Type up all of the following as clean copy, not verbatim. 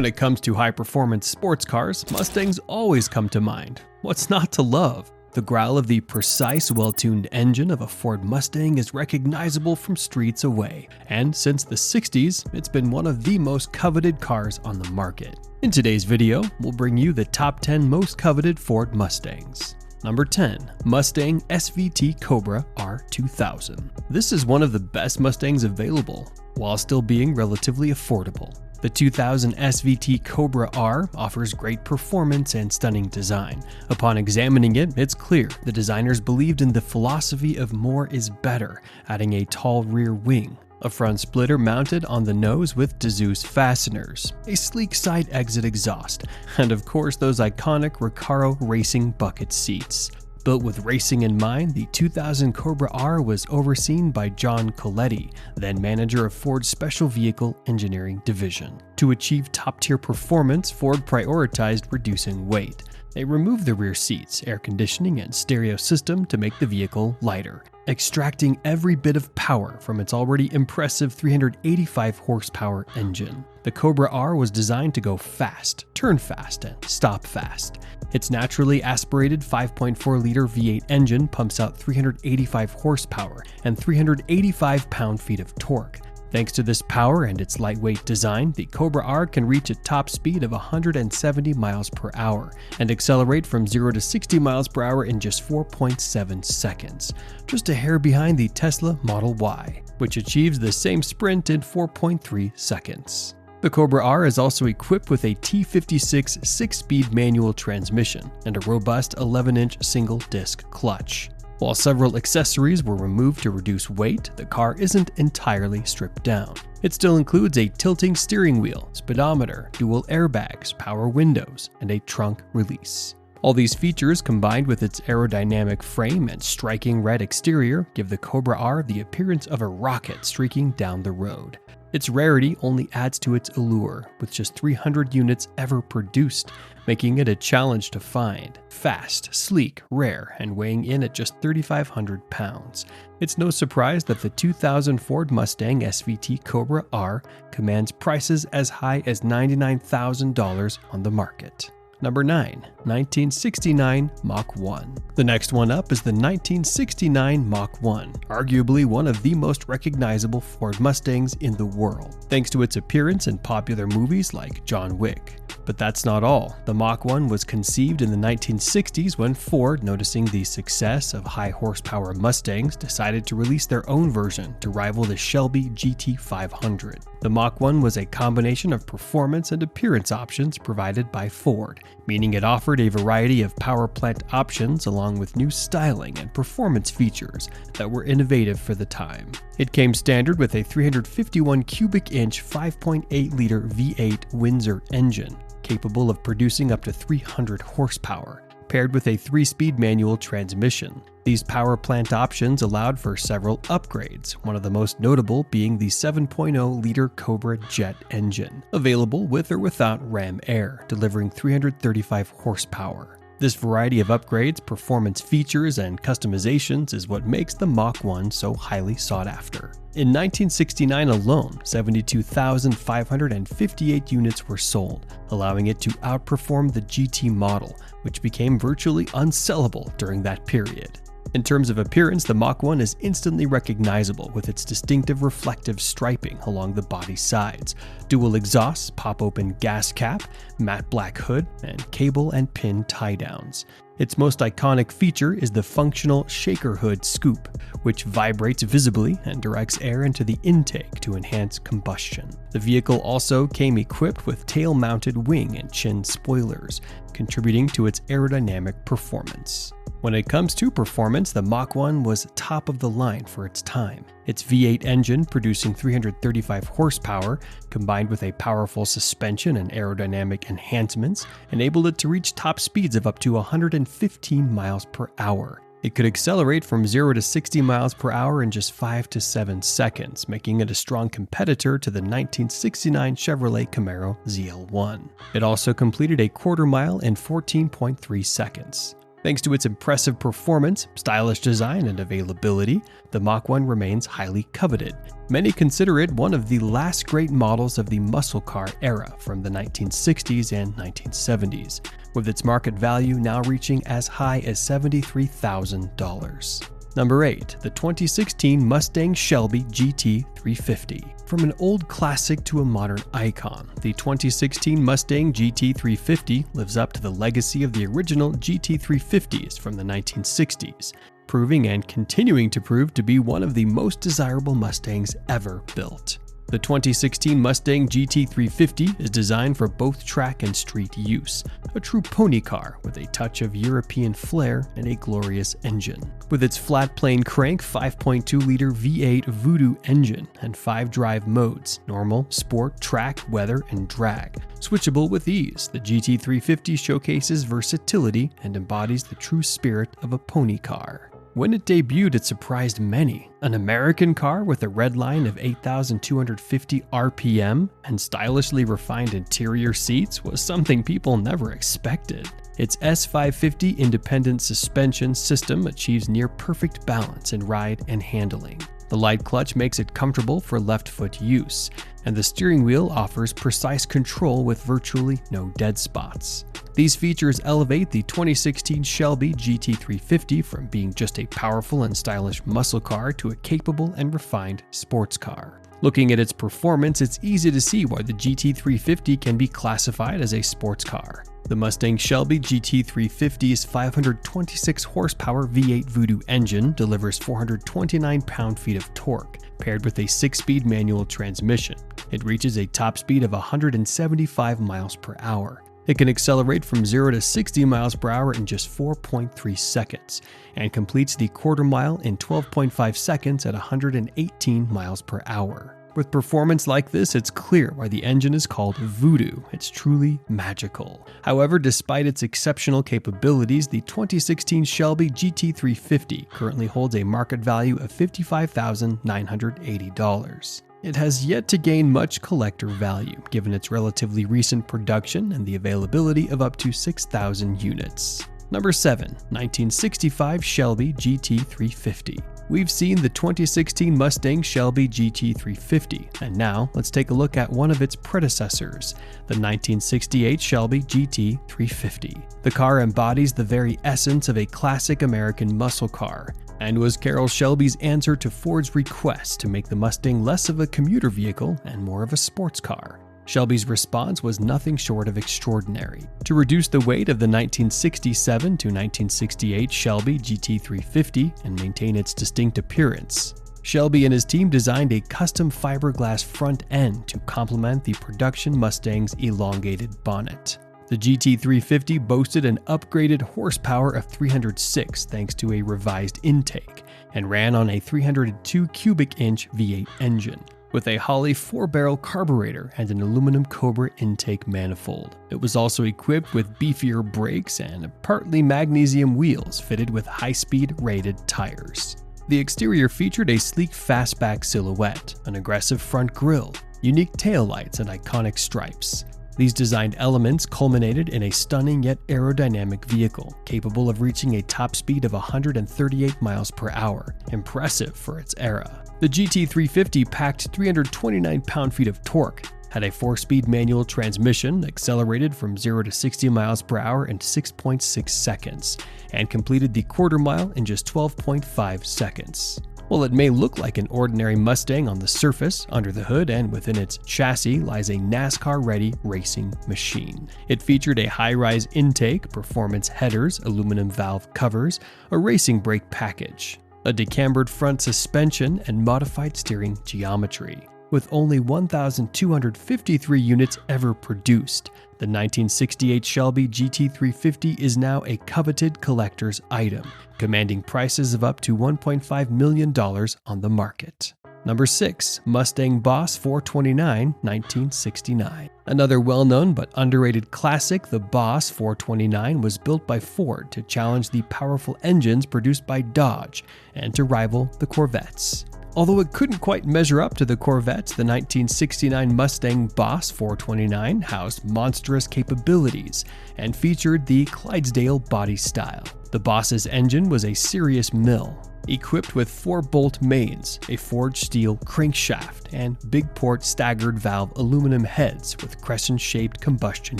When it comes to high-performance sports cars, Mustangs always come to mind. What's not to love? The growl of the precise, well-tuned engine of a Ford Mustang is recognizable from streets away, and since the 60s, it's been one of the most coveted cars on the market. In today's video, we'll bring you the top 10 most coveted Ford Mustangs. Number 10. Mustang SVT Cobra R2000. This is one of the best Mustangs available, while still being relatively affordable. The 2000 SVT Cobra R offers great performance and stunning design. Upon examining it, it's clear the designers believed in the philosophy of more is better, adding a tall rear wing, a front splitter mounted on the nose with D'Souza fasteners, a sleek side exit exhaust, and of course those iconic Recaro racing bucket seats. Built with racing in mind, the 2000 Cobra R was overseen by John Coletti, then manager of Ford's Special Vehicle Engineering Division. To achieve top-tier performance, Ford prioritized reducing weight. They removed the rear seats, air conditioning, and stereo system to make the vehicle lighter, extracting every bit of power from its already impressive 385 horsepower engine. The Cobra R was designed to go fast, turn fast, and stop fast. Its naturally aspirated 5.4-liter V8 engine pumps out 385 horsepower and 385 pound-feet of torque. Thanks to this power and its lightweight design, the Cobra R can reach a top speed of 170 miles per hour and accelerate from 0 to 60 miles per hour in just 4.7 seconds, just a hair behind the Tesla Model Y, which achieves the same sprint in 4.3 seconds. The Cobra R is also equipped with a T56 6-speed manual transmission and a robust 11-inch single-disc clutch. While several accessories were removed to reduce weight, the car isn't entirely stripped down. It still includes a tilting steering wheel, speedometer, dual airbags, power windows, and a trunk release. All these features, combined with its aerodynamic frame and striking red exterior, give the Cobra R the appearance of a rocket streaking down the road. Its rarity only adds to its allure, with just 300 units ever produced, making it a challenge to find. Fast, sleek, rare, and weighing in at just 3,500 pounds. It's no surprise that the 2000 Ford Mustang SVT Cobra R commands prices as high as $99,000 on the market. Number 9. 1969 Mach 1. The next one up is the 1969 Mach 1, arguably one of the most recognizable Ford Mustangs in the world, thanks to its appearance in popular movies like John Wick. But that's not all. The Mach 1 was conceived in the 1960s when Ford, noticing the success of high-horsepower Mustangs, decided to release their own version to rival the Shelby GT500. The Mach 1 was a combination of performance and appearance options provided by Ford, meaning it offered a variety of power plant options along with new styling and performance features that were innovative for the time. It came standard with a 351 cubic inch 5.8-liter V8 Windsor engine, capable of producing up to 300 horsepower, paired with a 3-speed manual transmission. These power plant options allowed for several upgrades, one of the most notable being the 7.0-liter Cobra jet engine, available with or without ram air, delivering 335 horsepower. This variety of upgrades, performance features, and customizations is what makes the Mach 1 so highly sought after. In 1969 alone, 72,558 units were sold, allowing it to outperform the GT model, which became virtually unsellable during that period. In terms of appearance, the Mach 1 is instantly recognizable with its distinctive reflective striping along the body sides, dual exhausts, pop-open gas cap, matte black hood, and cable and pin tie-downs. Its most iconic feature is the functional shaker hood scoop, which vibrates visibly and directs air into the intake to enhance combustion. The vehicle also came equipped with tail-mounted wing and chin spoilers, contributing to its aerodynamic performance. When it comes to performance, the Mach 1 was top of the line for its time. Its V8 engine, producing 335 horsepower, combined with a powerful suspension and aerodynamic enhancements, enabled it to reach top speeds of up to 115 miles per hour. It could accelerate from 0 to 60 miles per hour in just 5 to 7 seconds, making it a strong competitor to the 1969 Chevrolet Camaro ZL1. It also completed a quarter mile in 14.3 seconds. Thanks to its impressive performance, stylish design, and availability, the Mach 1 remains highly coveted. Many consider it one of the last great models of the muscle car era from the 1960s and 1970s, with its market value now reaching as high as $73,000. Number 8. The 2016 Mustang Shelby GT350. From an old classic to a modern icon, the 2016 Mustang GT350 lives up to the legacy of the original GT350s from the 1960s, proving and continuing to prove to be one of the most desirable Mustangs ever built. The 2016 Mustang GT350 is designed for both track and street use, a true pony car with a touch of European flair and a glorious engine. With its flat-plane crank 5.2-liter V8 Voodoo engine and 5 drive modes, normal, sport, track, weather, and drag. Switchable with ease, the GT350 showcases versatility and embodies the true spirit of a pony car. When it debuted, it surprised many. An American car with a red line of 8,250 RPM and stylishly refined interior seats was something people never expected. Its S550 independent suspension system achieves near-perfect balance in ride and handling. The light clutch makes it comfortable for left-foot use, and the steering wheel offers precise control with virtually no dead spots. These features elevate the 2016 Shelby GT350 from being just a powerful and stylish muscle car to a capable and refined sports car. Looking at its performance, it's easy to see why the GT350 can be classified as a sports car. The Mustang Shelby GT350's 526 horsepower V8 Voodoo engine delivers 429 pound-feet of torque, paired with a 6-speed manual transmission. It reaches a top speed of 175 miles per hour. It can accelerate from 0 to 60 miles per hour in just 4.3 seconds, and completes the quarter mile in 12.5 seconds at 118 miles per hour. With performance like this, it's clear why the engine is called Voodoo. It's truly magical. However, despite its exceptional capabilities, the 2016 Shelby GT350 currently holds a market value of $55,980. It has yet to gain much collector value, given its relatively recent production and the availability of up to 6,000 units. Number 7. 1965 Shelby GT350. We've seen the 2016 Mustang Shelby GT350, and now let's take a look at one of its predecessors, the 1968 Shelby GT350. The car embodies the very essence of a classic American muscle car, and was Carroll Shelby's answer to Ford's request to make the Mustang less of a commuter vehicle and more of a sports car. Shelby's response was nothing short of extraordinary. To reduce the weight of the 1967 to 1968 Shelby GT350 and maintain its distinct appearance, Shelby and his team designed a custom fiberglass front end to complement the production Mustang's elongated bonnet. The GT350 boasted an upgraded horsepower of 306 thanks to a revised intake, and ran on a 302 cubic inch V8 engine, with a Holley 4-barrel carburetor and an aluminum Cobra intake manifold. It was also equipped with beefier brakes and partly magnesium wheels fitted with high-speed rated tires. The exterior featured a sleek fastback silhouette, an aggressive front grille, unique taillights, and iconic stripes. These designed elements culminated in a stunning yet aerodynamic vehicle, capable of reaching a top speed of 138 miles per hour, impressive for its era. The GT350 packed 329 pound-feet of torque, had a 4-speed manual transmission, accelerated from 0 to 60 miles per hour in 6.6 seconds, and completed the quarter mile in just 12.5 seconds. While it may look like an ordinary Mustang on the surface, under the hood and within its chassis lies a NASCAR-ready racing machine. It featured a high-rise intake, performance headers, aluminum valve covers, a racing brake package, a decambered front suspension, and modified steering geometry. With only 1,253 units ever produced, the 1968 Shelby GT350 is now a coveted collector's item, commanding prices of up to $1.5 million on the market. Number 6. Mustang Boss 429 1969. Another well-known but underrated classic, the Boss 429 was built by Ford to challenge the powerful engines produced by Dodge and to rival the Corvettes. Although it couldn't quite measure up to the Corvettes, the 1969 Mustang Boss 429 housed monstrous capabilities and featured the Clydesdale body style. The Boss's engine was a serious mill, equipped with 4-bolt mains, a forged steel crankshaft, and big-port staggered valve aluminum heads with crescent-shaped combustion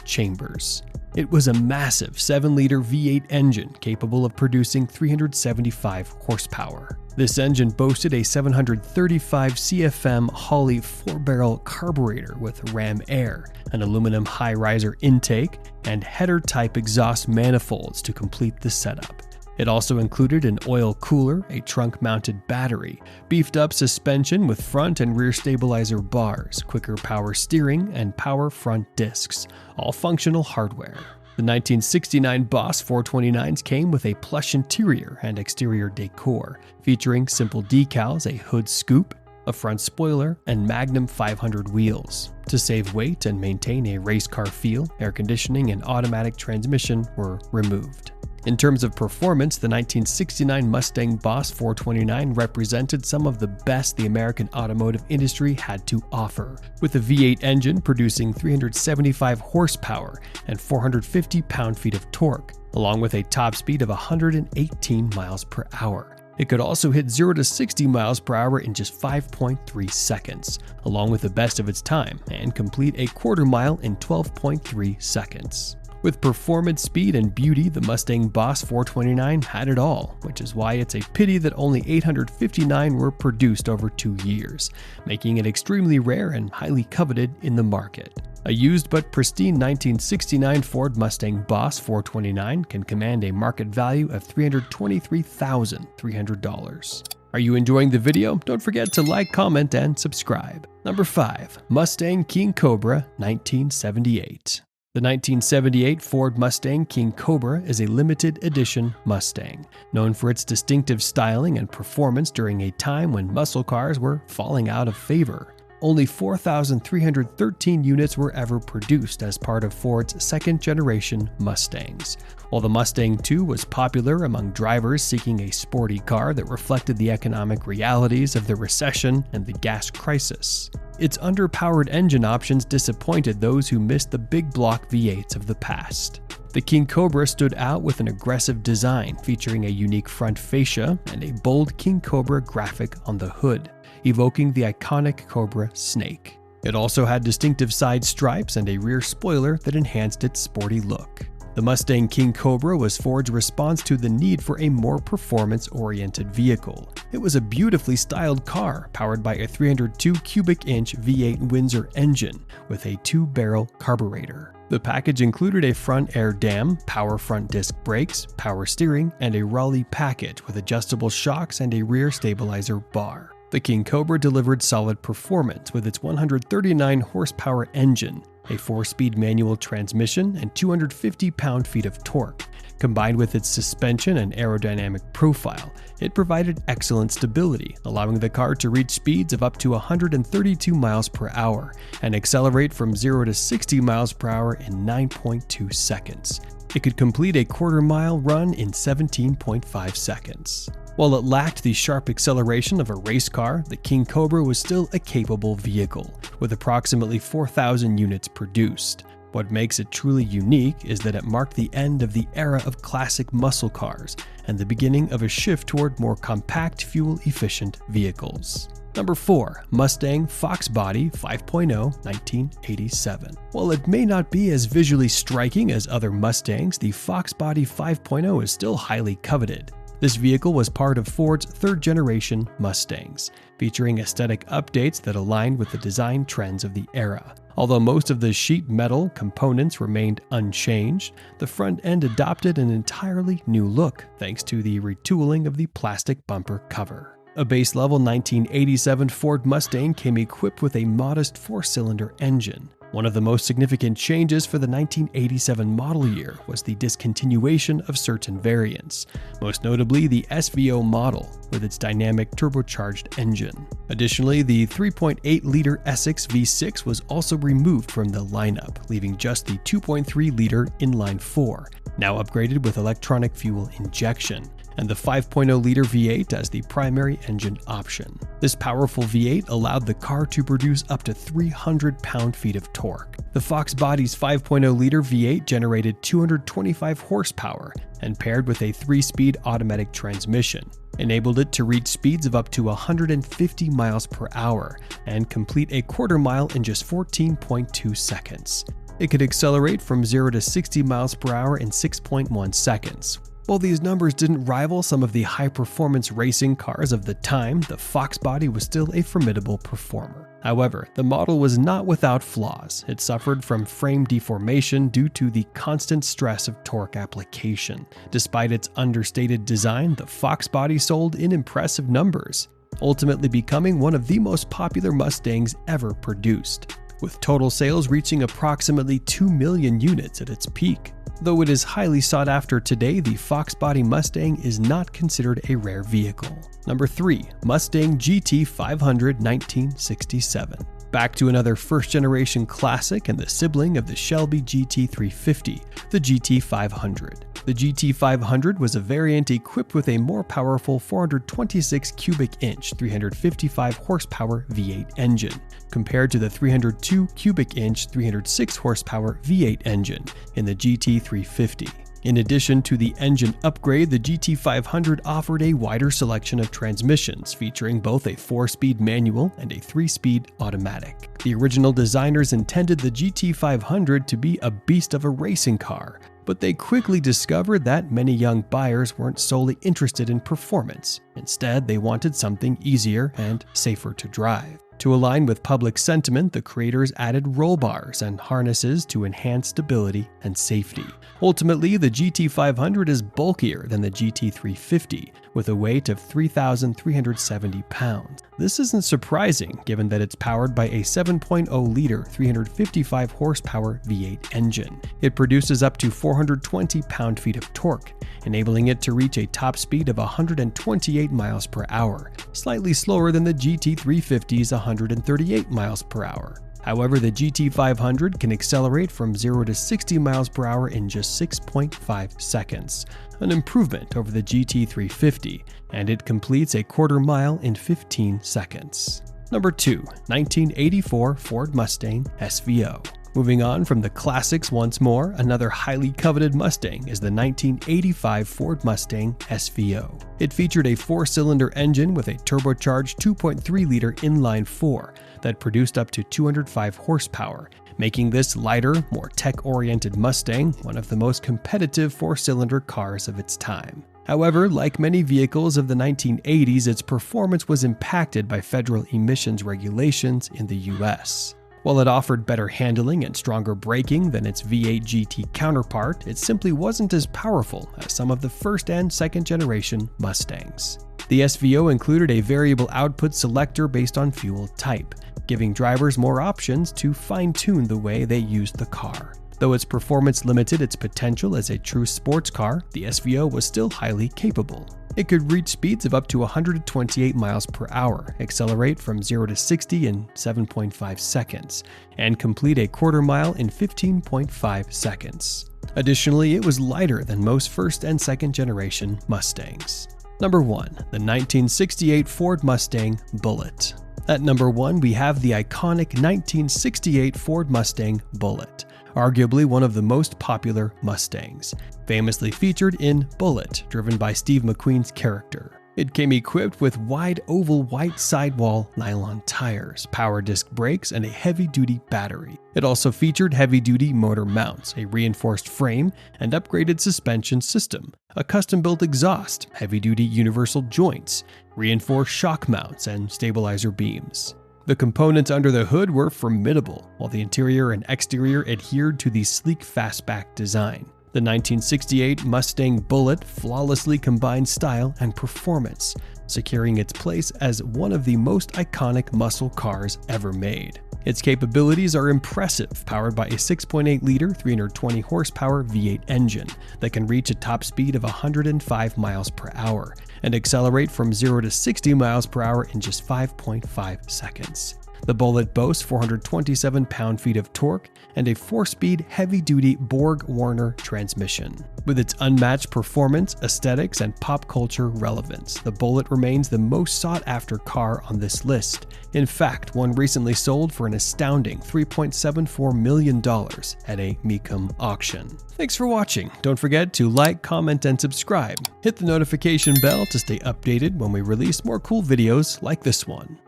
chambers. It was a massive 7-liter V8 engine capable of producing 375 horsepower. This engine boasted a 735 CFM Holley 4-barrel carburetor with ram air, an aluminum high-riser intake, and header-type exhaust manifolds to complete the setup. It also included an oil cooler, a trunk-mounted battery, beefed-up suspension with front and rear stabilizer bars, quicker power steering, and power front discs, all functional hardware. The 1969 Boss 429s came with a plush interior and exterior decor, featuring simple decals, a hood scoop, a front spoiler, and Magnum 500 wheels. To save weight and maintain a race car feel, air conditioning and automatic transmission were removed. In terms of performance, the 1969 Mustang Boss 429 represented some of the best the American automotive industry had to offer, with a V8 engine producing 375 horsepower and 450 pound-feet of torque, along with a top speed of 118 miles per hour. It could also hit 0 to 60 miles per hour in just 5.3 seconds, along with the best of its time, and complete a quarter mile in 12.3 seconds. With performance, speed, and beauty, the Mustang Boss 429 had it all, which is why it's a pity that only 859 were produced over 2 years, making it extremely rare and highly coveted in the market. A used but pristine 1969 Ford Mustang Boss 429 can command a market value of $323,300. Are you enjoying the video? Don't forget to like, comment, and subscribe. Number 5. Mustang King Cobra 1978. The 1978 Ford Mustang King Cobra is a limited edition Mustang, known for its distinctive styling and performance during a time when muscle cars were falling out of favor. Only 4,313 units were ever produced as part of Ford's second-generation Mustangs. While the Mustang II was popular among drivers seeking a sporty car that reflected the economic realities of the recession and the gas crisis, its underpowered engine options disappointed those who missed the big block V8s of the past. The King Cobra stood out with an aggressive design featuring a unique front fascia and a bold King Cobra graphic on the hood, evoking the iconic Cobra snake. It also had distinctive side stripes and a rear spoiler that enhanced its sporty look. The Mustang King Cobra was Ford's response to the need for a more performance-oriented vehicle. It was a beautifully styled car powered by a 302 cubic inch V8 Windsor engine with a 2-barrel carburetor. The package included a front air dam, power front disc brakes, power steering, and a Raleigh package with adjustable shocks and a rear stabilizer bar. The King Cobra delivered solid performance with its 139 horsepower engine, a 4-speed manual transmission, and 250 pound-feet of torque. Combined with its suspension and aerodynamic profile, it provided excellent stability, allowing the car to reach speeds of up to 132 miles per hour and accelerate from 0 to 60 miles per hour in 9.2 seconds. It could complete a quarter-mile run in 17.5 seconds. While it lacked the sharp acceleration of a race car, the King Cobra was still a capable vehicle, with approximately 4,000 units produced. What makes it truly unique is that it marked the end of the era of classic muscle cars and the beginning of a shift toward more compact, fuel-efficient vehicles. Number 4. Mustang Fox Body 5.0 1987. While it may not be as visually striking as other Mustangs, the Fox Body 5.0 is still highly coveted. This vehicle was part of Ford's third-generation Mustangs, featuring aesthetic updates that aligned with the design trends of the era. Although most of the sheet metal components remained unchanged, the front end adopted an entirely new look thanks to the retooling of the plastic bumper cover. A base-level 1987 Ford Mustang came equipped with a modest 4-cylinder engine. One of the most significant changes for the 1987 model year was the discontinuation of certain variants, most notably the SVO model with its dynamic turbocharged engine. Additionally, the 3.8-liter Essex V6 was also removed from the lineup, leaving just the 2.3-liter inline-4, now upgraded with electronic fuel injection, and the 5.0-liter V8 as the primary engine option. This powerful V8 allowed the car to produce up to 300 pound-feet of torque. The Fox body's 5.0-liter V8 generated 225 horsepower and, paired with a 3-speed automatic transmission, enabled it to reach speeds of up to 150 miles per hour and complete a quarter mile in just 14.2 seconds. It could accelerate from 0 to 60 miles per hour in 6.1 seconds. While these numbers didn't rival some of the high-performance racing cars of the time, the Fox body was still a formidable performer. However, the model was not without flaws. It suffered from frame deformation due to the constant stress of torque application. Despite its understated design, the Fox body sold in impressive numbers, ultimately becoming one of the most popular Mustangs ever produced, with total sales reaching approximately 2 million units at its peak. Though it is highly sought after today, the Fox body Mustang is not considered a rare vehicle. Number 3. Mustang GT 500 1967. Back to another first-generation classic and the sibling of the Shelby GT350, the GT 500. The GT 500 was a variant equipped with a more powerful 426 cubic inch, 355 horsepower V8 engine, compared to the 302 cubic inch, 306 horsepower V8 engine in the GT350. In addition to the engine upgrade, the GT500 offered a wider selection of transmissions, featuring both a 4-speed manual and a 3-speed automatic. The original designers intended the GT500 to be a beast of a racing car, but they quickly discovered that many young buyers weren't solely interested in performance. Instead, they wanted something easier and safer to drive. To align with public sentiment, the creators added roll bars and harnesses to enhance stability and safety. Ultimately, the GT500 is bulkier than the GT350, with a weight of 3,370 pounds. This isn't surprising, given that it's powered by a 7.0-liter, 355 horsepower V8 engine. It produces up to 420 pound-feet of torque, enabling it to reach a top speed of 128 miles per hour, slightly slower than the GT350's 138 miles per hour. However, the GT500 can accelerate from 0 to 60 miles per hour in just 6.5 seconds, an improvement over the GT350, and it completes a quarter mile in 15 seconds. Number 2. 1984 Ford Mustang SVO. Moving on from the classics once more, another highly coveted Mustang is the 1985 Ford Mustang SVO. It featured a 4-cylinder engine with a turbocharged 2.3-liter inline-4 that produced up to 205 horsepower, making this lighter, more tech-oriented Mustang one of the most competitive 4-cylinder cars of its time. However, like many vehicles of the 1980s, its performance was impacted by federal emissions regulations in the US. While it offered better handling and stronger braking than its V8 GT counterpart, it simply wasn't as powerful as some of the first and second generation Mustangs. The SVO included a variable output selector based on fuel type, giving drivers more options to fine-tune the way they used the car. Though its performance limited its potential as a true sports car, the SVO was still highly capable. It could reach speeds of up to 128 miles per hour, accelerate from 0 to 60 in 7.5 seconds, and complete a quarter mile in 15.5 seconds. Additionally, it was lighter than most first and second generation Mustangs. Number 1. The 1968 Ford Mustang Bullitt. At number 1, we have the iconic 1968 Ford Mustang Bullitt, arguably one of the most popular Mustangs, famously featured in Bullitt, driven by Steve McQueen's character. It came equipped with wide oval white sidewall nylon tires, power disc brakes, and a heavy-duty battery. It also featured heavy-duty motor mounts, a reinforced frame, and upgraded suspension system, a custom-built exhaust, heavy-duty universal joints, reinforced shock mounts, and stabilizer beams. The components under the hood were formidable, while the interior and exterior adhered to the sleek fastback design. The 1968 Mustang Bullitt flawlessly combined style and performance, securing its place as one of the most iconic muscle cars ever made. Its capabilities are impressive, powered by a 6.8-liter, 320 horsepower V8 engine that can reach a top speed of 105 miles per hour and accelerate from 0 to 60 miles per hour in just 5.5 seconds. The Bullet boasts 427 pound-feet of torque and a 4-speed heavy-duty Borg-Warner transmission. With its unmatched performance, aesthetics, and pop culture relevance, the Bullet remains the most sought-after car on this list. In fact, one recently sold for an astounding $3.74 million at a Mecum auction. Thanks for watching. Don't forget to like, comment, and subscribe. Hit the notification bell to stay updated when we release more cool videos like this one.